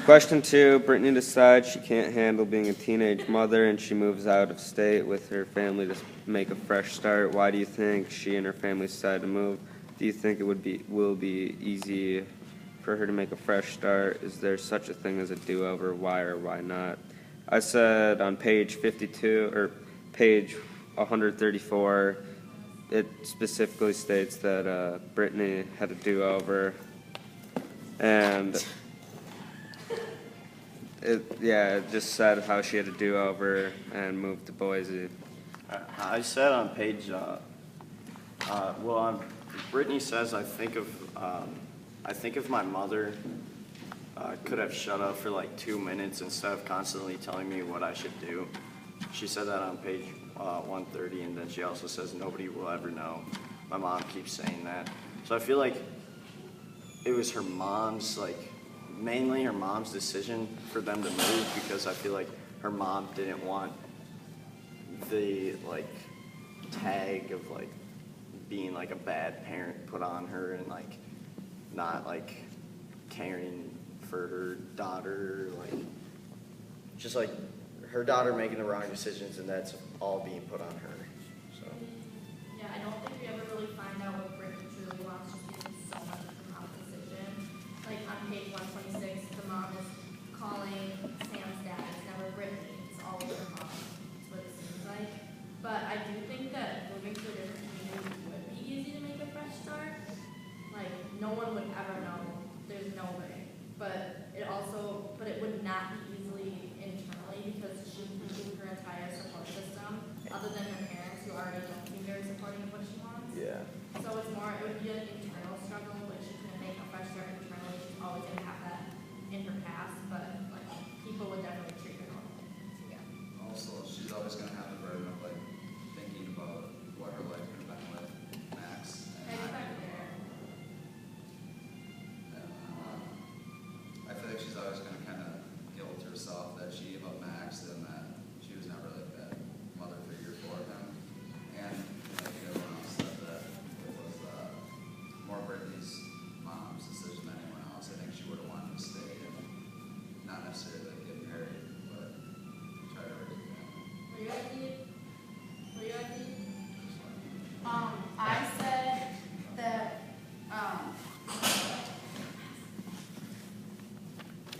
Question 2, Brittany decides she can't handle being a teenage mother and she moves out of state with her family to make a fresh start. Why do you think she and her family decided to move? Do you think it will be easy for her to make a fresh start? Is there such a thing as a do-over? Why or why not? I said on page 52 or page 134, it specifically states that Brittany had a do-over, and it just said how she had a do-over and moved to Boise. I said on page, Brittany says, I think if my mother could have shut up for like 2 minutes instead of constantly telling me what I should do. She said that on page 130, and then she also says nobody will ever know. My mom keeps saying that. So I feel like it was her mom's, mainly her mom's decision for them to move, because I feel like her mom didn't want the, tag of, being, a bad parent put on her and, not, caring for her daughter, just, her daughter making the wrong decisions, and that's all being put on her, so. Yeah, I don't think we ever really find out what Brittany truly wants, just because it's so much of her mom's decision. On page 126, the mom is calling Sam's dad. It's never Brittany. It's always her mom. That's what it seems like. But I do think that moving to a different community would be easy to make a fresh start. No one would ever know. There's no way. But it would not be easily internally, because she moved her entire support system, other than her parents, who already don't seem very supporting of what she wants. Yeah. So it would be an internal struggle, she couldn't make a fresh start internally. She's always going to have that in her past, but people would definitely treat her normally. So, yeah. Also, she's always going to have the burden of thinking about what her life could have been with Max. I feel like she's always going to kind of guilt herself that she gave up Max and that she was never that mother figure for him. And like everyone else said, that it was more Brittany's mom's decision than anyone else. I think she would have wanted to stay and not necessarily get married, but try to raise a family. What do you think? I said that,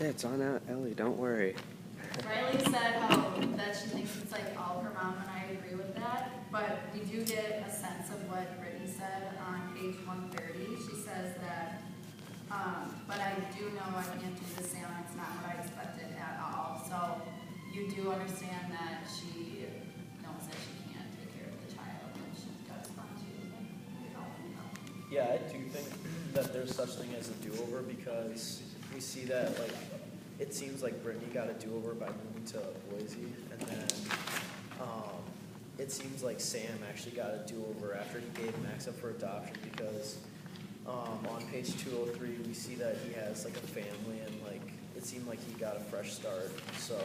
Yeah, it's on out, Ellie, don't worry. Riley said that she thinks it's all her mom, and I agree with that, but we do get a sense of what Brittany said on page 130. She says that, but I do know I can't do this, Sam, it's not what I expected at all. So you do understand that she knows that she can't take care of the child, and she does want to help and help. Yeah, I do think that there's such thing as a do-over, because we see that, it seems like Brittany got a do-over by moving to Boise, and then it seems like Sam actually got a do-over after he gave Max up for adoption, because on page 203 we see that he has a family, and it seemed like he got a fresh start. So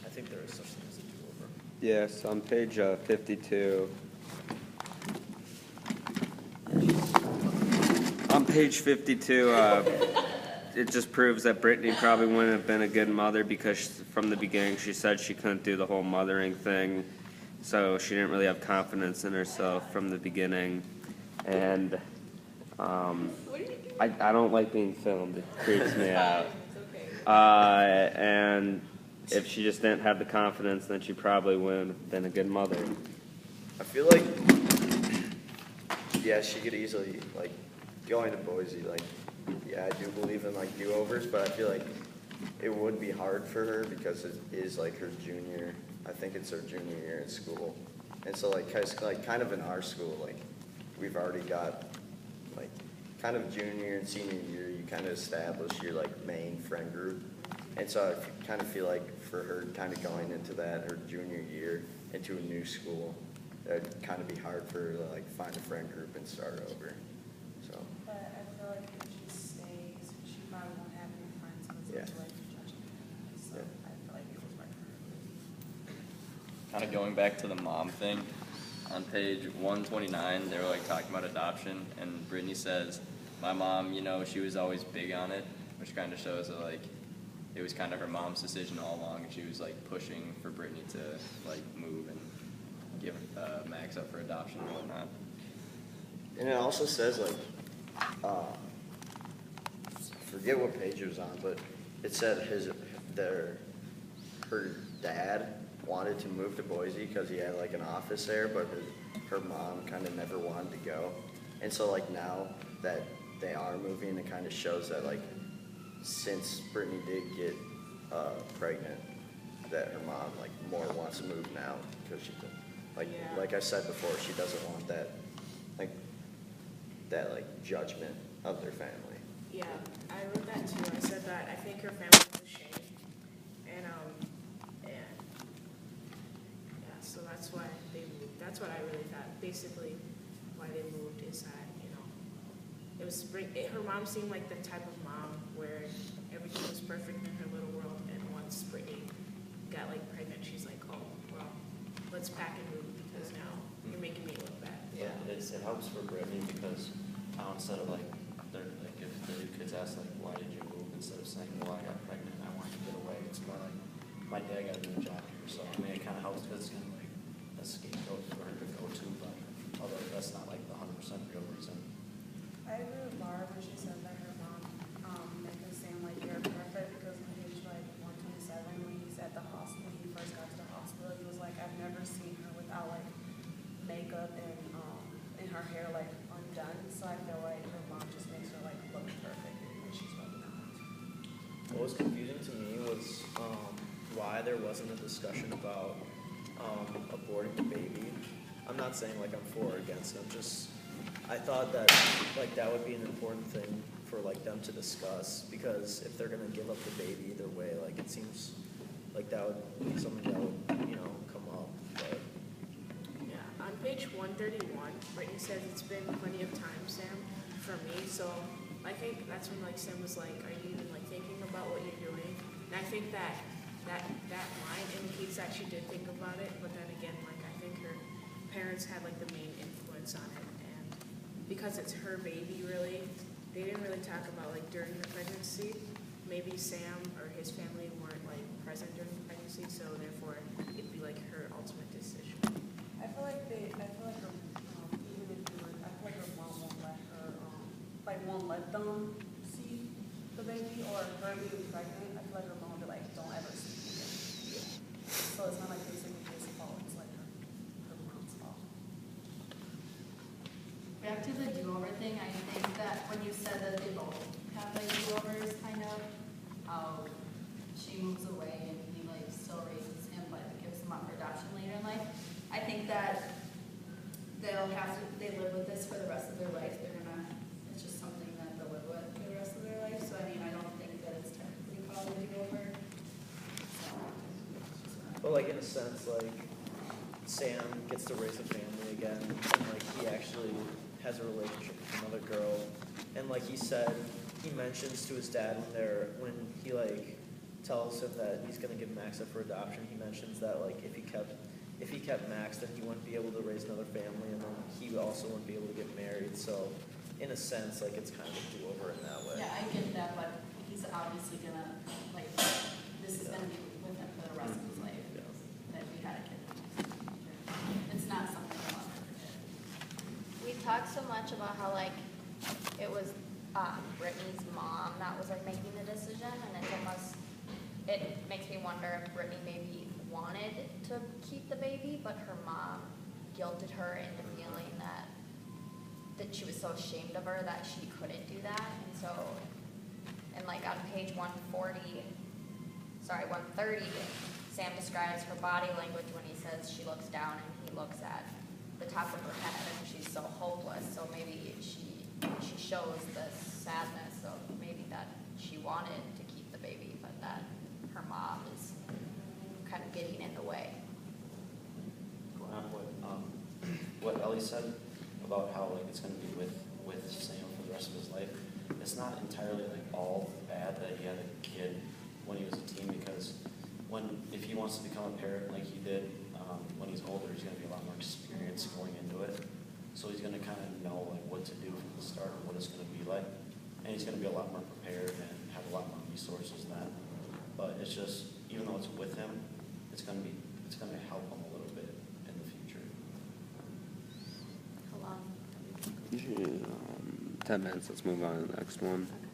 I think there is such thing as a do-over. Yes, on page 52. On page 52, it just proves that Brittany probably wouldn't have been a good mother, because from the beginning she said she couldn't do the whole mothering thing. So she didn't really have confidence in herself from the beginning. And I don't like being filmed. It creeps me out. And if she just didn't have the confidence, then she probably wouldn't have been a good mother. I feel like, yeah, she could easily, going to Boise, yeah, I do believe in, do-overs, but I feel like it would be hard for her, because it is, her junior, I think it's her junior year in school. And so, kind of in our school, we've already got, kind of junior and senior year, you kind of establish your, main friend group. And so I kind of feel like for her kind of going into that, her junior year, into a new school, it would kind of be hard for her to, find a friend group and start over, so. But I feel like if she stays, she probably won't have any friends with Yeah. so I feel like it was right for her. Kind of going back to the mom thing, on page 129, they were talking about adoption, and Brittany says, my mom, she was always big on it, which kind of shows that like it was kind of her mom's decision all along, and she was like pushing for Brittany to like move and give Max up for adoption and whatnot. And it also says like, forget what page it was on, but it said her dad wanted to move to Boise because he had like an office there, but her mom kind of never wanted to go. And so like now that they are moving, it kind of shows that like since Brittany did get pregnant, that her mom like more wants to move now because she like I said before, she doesn't want that judgment of their family. Yeah, I wrote that too. I said that I think her family was ashamed, and yeah, so that's why they moved. That's what I really thought. Basically, why they moved is that it was her mom seemed like the type of mom where everything was perfect in her little world, and once Brittany got like pregnant, she's like, oh well, let's pack and move because now you're making me look bad. Yeah, it helps for Brittany because instead of like if the new kids ask like why did you move, instead of saying well I got pregnant and I wanted to get away, it's more like my dad got a new job here, so I mean it kind of helps because it's kind of like a scapegoat for her to go to, but although that's not like the 100% real reason. I agree with Barb when she said that her mom made him seem like you're perfect because when he was like 127, when he's at the hospital, when he first got to the hospital, he was like, I've never seen her without like makeup and her hair like undone. So I feel like her mom just makes her like look perfect when she's really not. What was confusing to me was why there wasn't a discussion about aborting the baby. I'm not saying like I'm for or against it. I thought that like that would be an important thing for like them to discuss, because if they're gonna give up the baby either way, like it seems like that would be something that would come up. But Yeah, on page 131, Brittany says it's been plenty of time, Sam, for me. So I think that's when like Sam was like, "Are you even like thinking about what you're doing?" And I think that line indicates that she did think about it. But then again, like I think her parents had like the main influence on it, and because it's her baby, really, they didn't really talk about like during the pregnancy. Maybe Sam or his family weren't like present during the pregnancy, so therefore it'd be like her ultimate decision. I feel like her, even if I feel like her mom won't let her, won't let them see the baby or her being pregnant. I feel like her mom will be like, don't ever see me again. So it's not like basically his fault, it's like her mom's fault. Back to the do-over thing, I think that when you said that they both have like do-overs, kind of, how she moves away and he like still raises him, but gives him up for adoption later in life. I think that they live with this for the rest of their life. It's just something that they'll live with for the rest of their life. So I mean, I don't think that it's technically called a do-over. So, But like in a sense, like Sam gets to raise a family again, and like he actually has a relationship with another girl, and like he mentions to his dad when he like tells him that he's gonna give Max up for adoption. He mentions that like if he kept Max, then he wouldn't be able to raise another family, and then he also wouldn't be able to get married. So in a sense, like it's kind of a do-over in that way. yeah, I get that, but he's obviously gonna like this is gonna be with him for the rest of his life. Yeah. That we had a kid. It's not something I want to forget. We talked so much about how like it was Brittany's mom that was like making the decision, and it makes me wonder if Brittany maybe wanted to keep the baby, but her mom guilted her into feeling that she was so ashamed of her that she couldn't do that. And like on page 130, Sam describes her body language when he says she looks down and he looks at the top of her head and she's so hopeless. So maybe she shows this sadness of maybe that she wanted to keep the baby, but that her mom is kind of getting in the way. Going on what Ellie said about how like it's going to be with Sam for the rest of his life, it's not entirely like all bad that he had a kid when he was a teen, because if he wants to become a parent like he did when he's older, he's going to be a lot more experienced going into it. So he's going to kind of know like what to do from the start and what it's going to be like, and he's going to be a lot more prepared and have a lot more resources then. But it's just, even though it's with him, it's gonna help him a little bit in the future. How long? 10 minutes, let's move on to the next one. Okay.